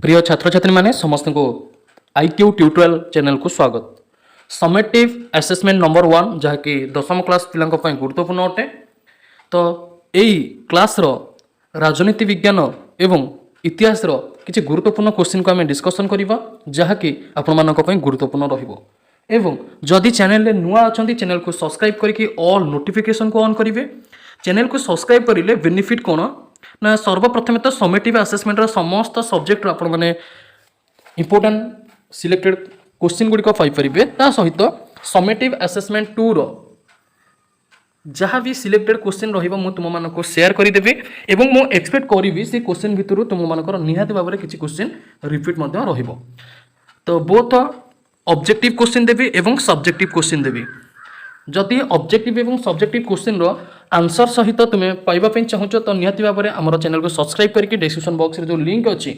प्रिय छात्र छात्री माने समस्त को आईक्यू ट्यूटोरियल चैनल को स्वागत। समेटिव असेसमेंट नंबर 1 जहाँकि दशम क्लास पिला गुरुत्वपूर्ण अटे। तो यही क्लास राजनीति विज्ञान एवं इतिहास किसी गुरुत्वपूर्ण क्वेश्चन को आम डिस्कसन करवा जहाँकि आपण मानी गुरुत्वपूर्ण एवं जदि चैनल नुआ अच्छा चैनल को सब्सक्राइब करके ऑल नोटिफिकेशन को ऑन करेंगे। चैनल को सब्सक्राइब करेंगे बेनिफिट कौन ना सर्वप्रथमे तो समेटिव असेसमेंट समस्त सब्जेक्ट आपण मैंने इंपोर्टां सिलेक्टेड क्वेश्चन गुड़िक पाइपर ता सहित समेटिव असेसमेंट 2 रो जहाँ भी सिलेक्टेड क्वेश्चन रही तुम मानक शेयर करदेवी एवं मु एक्सपेक्ट करी से क्वेश्चन भितर तुम मानकर निहाती भाव में किसी क्वेश्चन रिपीट रहिबो। तो बोथ ऑब्जेक्टिव क्वेश्चन देवी एवं सब्जेक्टिव क्वेश्चन देवी। जदि ऑब्जेक्टिव एवं सब्जेक्टिव क्वेश्चन रो आंसर सहित तुम्हें पाइबापी चाहूच तो निहाती भाव में आम चैनल को सब्सक्राइब करके डिस्क्रिप्शन बॉक्स रे जो लिंक अच्छी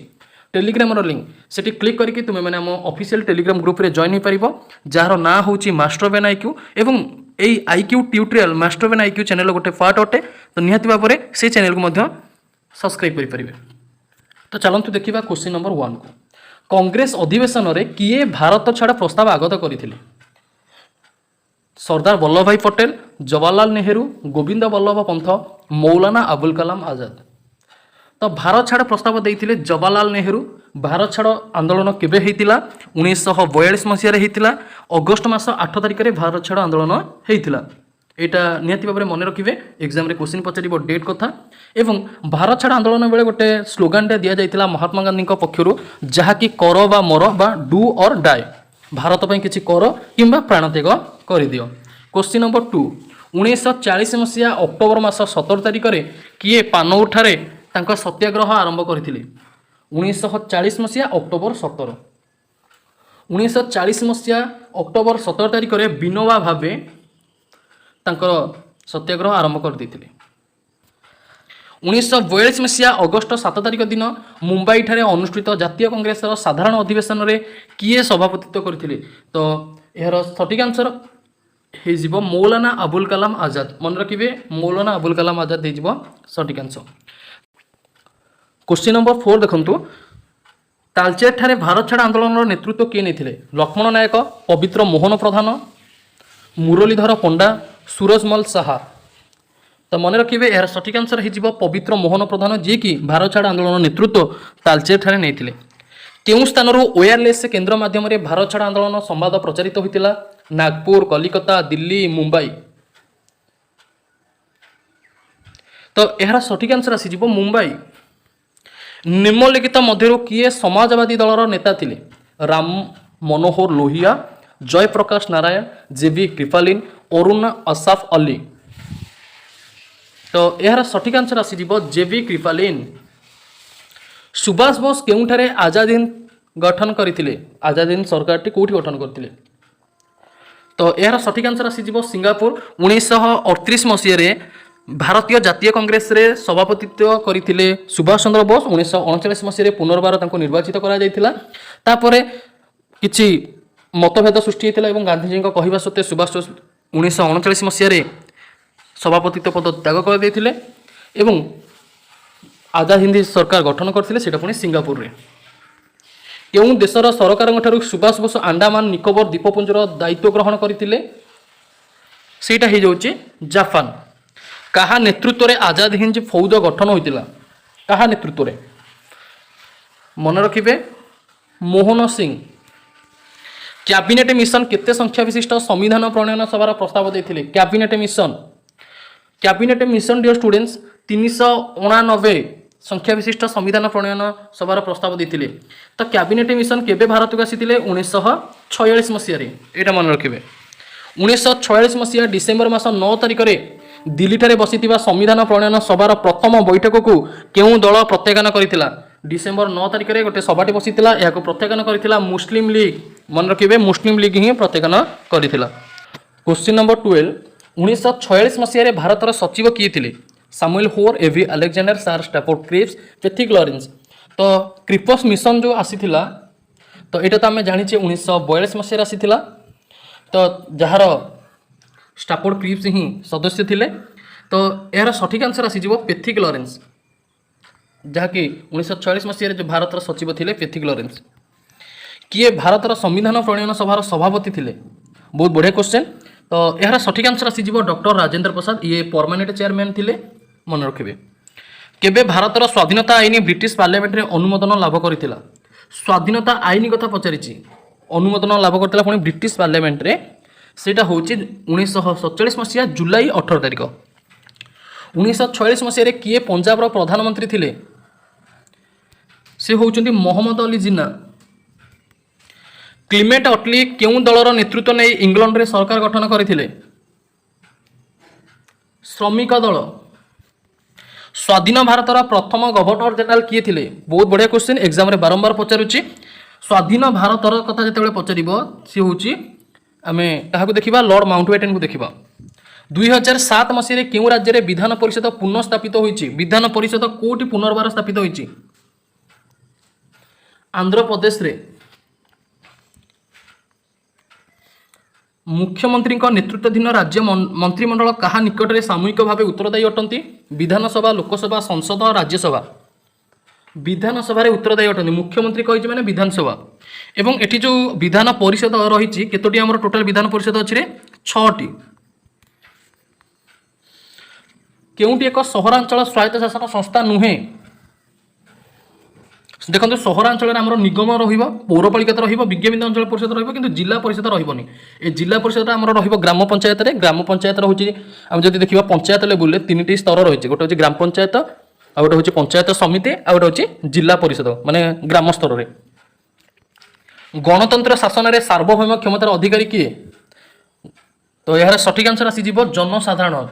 टेलीग्राम लिंक से क्लिक करके तुम्हें मैंने आम ऑफिशियल टेलीग्राम ग्रुप रे जॉइन हो पार जार ना हूँ मास्टरबेन आईक्यू एवं यही आईक्यू ट्यूटोरियल मास्टरबेन आईक्यू चैनल गोटे पार्ट अटे। तो निहाती भाव में से चैनल को सब्सक्राइब करेंगे। तो चलतु देखा क्वेश्चन नंबर 1 को। कांग्रेस अधिवेशन में किए भारत छाड़ प्रस्ताव आगत करते? सरदार वल्लभ भाई पटेल, जवाहरलाल नेहरू, गोविंद वल्लभ पंथ, मौलाना अबुल कलाम आजाद। तो भारत छाड़ प्रस्ताव देते जवाहरलाल नेहरू। भारत छाड़ आंदोलन केबे होता? 1942 मसीह होता अगस्ट मास 8 तारिख में भारत छाड़ आंदोलन होता। यहाँ निहाती भाव में मन रखिए एग्जाम रे क्वेश्चन पचार डेट कथा। एवं भारत छाड़ आंदोलन बेले गोटे स्लोगान दि जाता महात्मा गांधी पक्षर जहाँकि कर बा मर बा डू और डाए भारत पर किसी कर कि प्राणत्याग करदियो। क्वेश्चन नंबर 2 1940 मसीहा अक्टोबर मास 17 तारिख में किए पानौठारे तांका सत्याग्रह आरंभ करथिले? 1940 मसीहा अक्टोबर 17। 1940 मसीहा अक्टोबर 17 तारिख में विनोबा भावे तांकर सत्याग्रह आरंभ कर देथिले। 1942 मसीहा अगस्ट 7 तारिख दिन मुंबई ठारे अनुष्ठित जातीय कांग्रेस साधारण अधिवेशन में किए सभापतित्व करथिले? तो यार सठिक आंसर हो मौलाना अबुल कलाम आजाद। मन रखिए मौलाना अबुल कलाम आजाद हो सठिक आंसर। क्वेश्चन नंबर 4 देखंतु। तालचेर ठारे भारत छाड़ आंदोलन नेतृत्व किए नहीं? लक्ष्मण नायक, पवित्र मोहन प्रधान, मुरलीधर पंडा, सूरजमल साहा। तो मन रखिए यार सठिक आंसर हो पवित्र मोहन प्रधान जी की भारत छाड़ आंदोलन नेतृत्व तालचेर ठारे नहीं। केउं स्थान ओयरलेस केन्द्र माध्यम भारत छाड़ आंदोलन संवाद प्रचारित होता? नागपुर, कलिकता, दिल्ली, मुंबई। तो यार सठिक आंसर आसी मुंबई। निम्नलिखित मध्य किए समाजवादी दलर नेता थिले? राम मनोहर लोहिया, जयप्रकाश नारायण, जेबी कृपालीन, अरुण असाफ अली। तो यार सठिक आंसर आसी जेबी कृपालीन। सुभाष बोस केउठारे आजाद हिंद गठन करथिले? आजाद हिंद सरकार टी कोठी गठन करथिले? तो यार सठिक आंसर आसी सिंगापुर। 1938 मसीह भारतीय जातीय कांग्रेस रे सभापतित्व करथिले सुभाष चंद्र बोस। 1939 मसीह पुनर्बार तांको निर्वाचित करा जायतिला। तापरे किछि मतभेद सृष्टि होता और गांधीजी कहवा सत्वे सुभाष 1939 मसीह सभापतित्व पद त्याग कर देथिले एवं आजाद हिंद सरकार गठन करथिले सेटा पुणी सिंगापुर रे। केउं देशर सरकार सुभाष बोस अंडमान निकोबर द्वीपपुंजर दायित्व ग्रहण करथिले? सेटा हो जाउची जापान। कहा नेतृत्व रे आजाद हिंद फौज गठन होइतिला? कहा नेतृत्व रे? मन रखिबे मोहन सिंह। कैबिनेट मिशन केते संख्या विशिष्ट संविधान प्रणयन सभार प्रस्ताव देथिले? कैबिनेट मिशन डियर स्टूडेंट्स 389 संख्या विशिष्ट संविधान प्रणयन सभार प्रस्ताव देथिले। तो कैबिनेट मिशन केबे भारत को आसीथिले? 1946 मसीह रे। एटा मन रखिबे 1946 मसीहा डिसेम्बर मास 9 तारिख में दिल्ली ठारे बसिथिबा संविधान प्रणयन सभार प्रथम बैठक को केउं दल प्रत्याख्यान करथिला? डिसेम्बर 9 तारिख में गोटे सभाटी बसिथिला याको प्रत्याख्यान करथिला मुस्लिम लीग। मन रखिबे मुस्लिम लीग ही प्रत्याख्यान करथिला। क्वेश्चन नंबर 12 1946 मसीह भारतर सचिव किए थिले? Samuel Hoare, A V Alexander, sir Stafford Cripps, Pethick Lawrence. तो क्रिप्स मिशन जो आसीथिला तो एटा तो आम जानिचे 1942 मसीह आसीथिला। तो जार स्टैफोर्ड क्रिप्स ही सदस्य थिले। तो यार सठिक आंसर आसीजिवो पैथिक लॉरेंस। जहाँकि 1946 मसीह जो भारतर सचिव थे पैथिक लॉरेंस। किए भारतर संविधान प्रणयन सभार सभापति थे? बहुत बढ़िया क्वेश्चन। तो यार सठिक आंसर आसीज डॉक्टर राजेंद्र प्रसाद, ये परमानेंट चेयरमैन थे, मन रखिए। केबे भारतर स्वाधीनता आईन ब्रिटिश पार्लियामेंट रे अनुमोदन लाभ करथिला? स्वाधीनता आईन कथा पचारिछि, अनुमोदन लाभ करथिला पुणी ब्रिटिश पार्लियामेंट रे, सेटा होछि 1947 मसीहा जुलाई 18 तारिख। 1946 मसीह किए पंजाब प्रधानमंत्री थिले? से होउछन्ति मोहम्मद अली जिन्ना। क्लीमेंट अटली केउं दलर नेतृत्व नै इंग्लैंड रे सरकार गठन करथिले? श्रमिक दल। स्वाधीन भारतर प्रथम गवर्नर जनरल किए थिले? बहुत बढ़िया क्वेश्चन, एग्जाम रे बारंबार पचारुछि। स्वाधीन भारतर कथा जेतेबेले पचारिबो सी होउछि आमे काहाकू देखिबा, लॉर्ड माउंटबेटन को देखिबा। 2007 मसीह केउं राज्य रे विधान परिषद पुनः स्थापित होइछि? विधान परिषद कोठी पुनर्बार स्थापित होइछि? आंध्र प्रदेश रे। मुख्यमंत्री नेतृत्वाधीन राज्य मंत्रिमंडल कहा निकट में सामूहिक भाव उत्तरदायी अटंती? विधानसभा, लोकसभा, संसद, राज्यसभा। विधानसभा उत्तरदायी अटंती मुख्यमंत्री कही माने विधानसभा। एवं एटी जो विधान परिषद रही केतोटी आमर टोटाल विधान परिषद अच्छी 6टी। केउंटी एक सहरांचल स्वायत्त शासन संस्था नुहे? देखो सहरांचल आमर निगम रहिबो, पौरपालिका तो रहिबो, विज्ञापित अंचल परिषद रहिबो, किंतु जिला परिषद रहिबोनी। ए जिला परिषद आमर रहिबो ग्राम पंचायत रे। ग्राम पंचायत होची हम जदि देखिबा पंचायत लेवल रे 3टी स्तर रहिছে। गोटे होची ग्राम पंचायत, आ गोटे होची पंचायत समिति, आ गोटे होची जिला परिषद माने ग्राम स्तर रे। गणतंत्र शासन रे सार्वभौम क्षमतार अधिकारी किए? तो यार सठिक आंसर आसी जीवो जनसाधारण।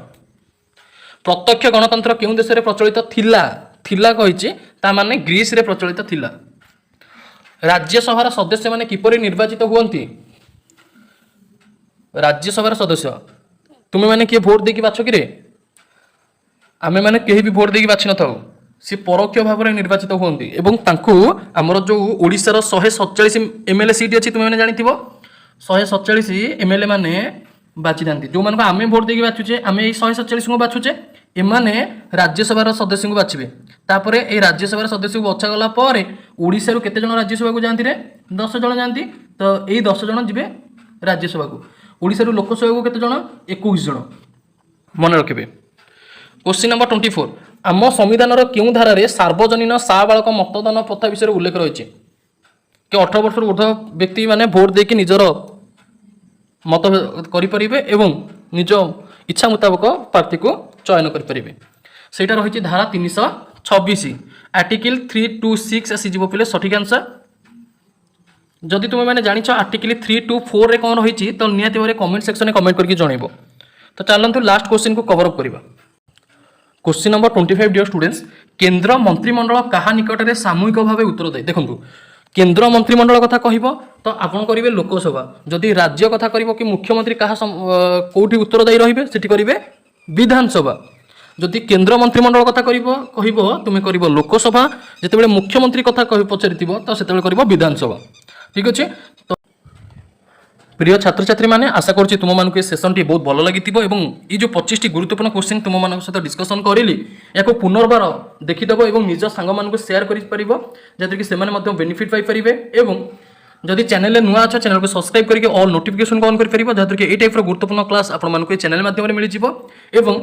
प्रत्यक्ष गणतंत्र केउं देश रे प्रचलित थिला? थिला कहिछि ता माने ग्रीस रे प्रचलित थिला। राज्यसभार सदस्य माने किपरि निर्वाचित हुअन्ति? राज्यसभार सदस्य तुमे माने किए भोट देकी बाछ कि रे? आमे माने केही भी भोट देकी बाछि न थाउ, सी परोक्ष भाव में निर्वाचित हुअन्ति। एवं तांकु हमर जो ओडिसा रो 147 एमएलए सीट अछि, तुमे माने जानिथिबो 147 एमएलए माने बाछि दांती। जो मानको आमे भोट देकी बाछुचे, आमे ए 147 को बाछुचे, एमाने राज्यसभा सदस्य को बाछिबे। तापरे ए राज्यसभा सदस्य को बछा गला परे ओडिसा रो केते जण राज्यसभा को जानती रे? 10 जण जानती। तो ए 10 जण जिबे राज्यसभा को। ओडिसा रो लोकसभा को केते जण? 21 जण। मन रखिबे। क्वेश्चन नंबर 24, आम संविधान रो केउं धारा रे सार्वजनीन साबालक मतदान प्रथा विषय उल्लेख रहिछि? कि 18 वर्ष ऊर्ध्व व्यक्ति माने भोट देकी निजर मत करि परिबे एवं निज इच्छा मुताबिक प्रार्थी को चयन करि परिबे। सेटा रहिछि धारा 326 आर्टिकल 326 आसी जीवो पिले सठिक आंसर। जदि तुमे माने जानिछ आर्टिकल 324 रे कोन रहिछि तो निहाती भाबरे कमेंट सेक्शन में कमेंट करके जणैबो। तो चलंतु लास्ट क्वेश्चन को कवर अप करिबा। क्वेश्चन नंबर 25 डियर स्टूडेंट्स, केंद्र मंत्रिमंडल कहा निकट में सामूहिक भाव उत्तर दे? देखंतु केंद्र मंत्रिमंडल कथा कहब तो आपन करिवे लोकसभा, जदि राज्य कथा करिवो कि मुख्यमंत्री कहा कोठी उत्तरदायी रहिबे सेठी करिवे विधानसभा। जदि केंद्र मंत्रिमंडल कथा कहब तुमे करिवो लोकसभा, जेतेबेले मुख्यमंत्री कथा पचारिथिबो तो सेतेबेले करिवो विधानसभा। ठीक अछि। तो प्रिय छात्र छात्री माने आशा करछि तुम मानक ए सेशन टी बहुत भलो लागिथिबो एवं ई जो 25 टी गुरुत्वपूर्ण क्वेश्चन तुम मानक सहित डिस्कशन करिली याको पुनर्बार देखिदबो एवं निज सांग मानक शेयर करि परिबो, जेते कि सेमाने मध्ये बेनिफिट पाई परिबे। एवं जदि चैनल नुआ अच्छा चैनल को सब्सक्राइब करके ऑल नोटिफिकेशन को ऑन कर परिबो, जेते कि ए टाइप रो गुरुत्वपूर्ण क्लास आपण मानक ए चैनल माध्यम रे मिलि जिवो। एवं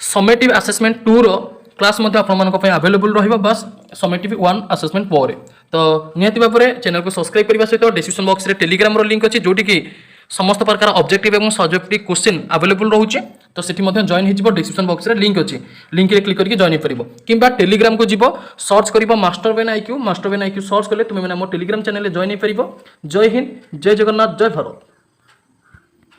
समेटिव असेसमेंट 2 रो क्लास मध्ये आपण मानक पय अवेलेबल रहिबो बस समेटिव 1 असेसमेंट परे। तो निहाती भाबरे चैनल को सब्सक्राइब करबा सहित डिस्क्रिप्शन बॉक्स रे टेलीग्राम रो लिंक अछि जोटी कि समस्त प्रकार ऑब्जेक्टिव एवं सब्जेक्टिव क्वेश्चन अवेलेबल रहउछि। तो सेठी मध्ये जॉइन हि जिवो, डिस्क्रिप्शन बॉक्स रे लिंक अछि, लिंक रे क्लिक करके जॉइन हि परिबो। किंबा टेलीग्राम को जिवो सर्च करिवो मास्टर बेन आईक्यू सर्च करले तुमे माने हमर टेलीग्राम चैनल रे जॉइन हि परिबो। जय हिंद, जय जगन्नाथ, जय भारत।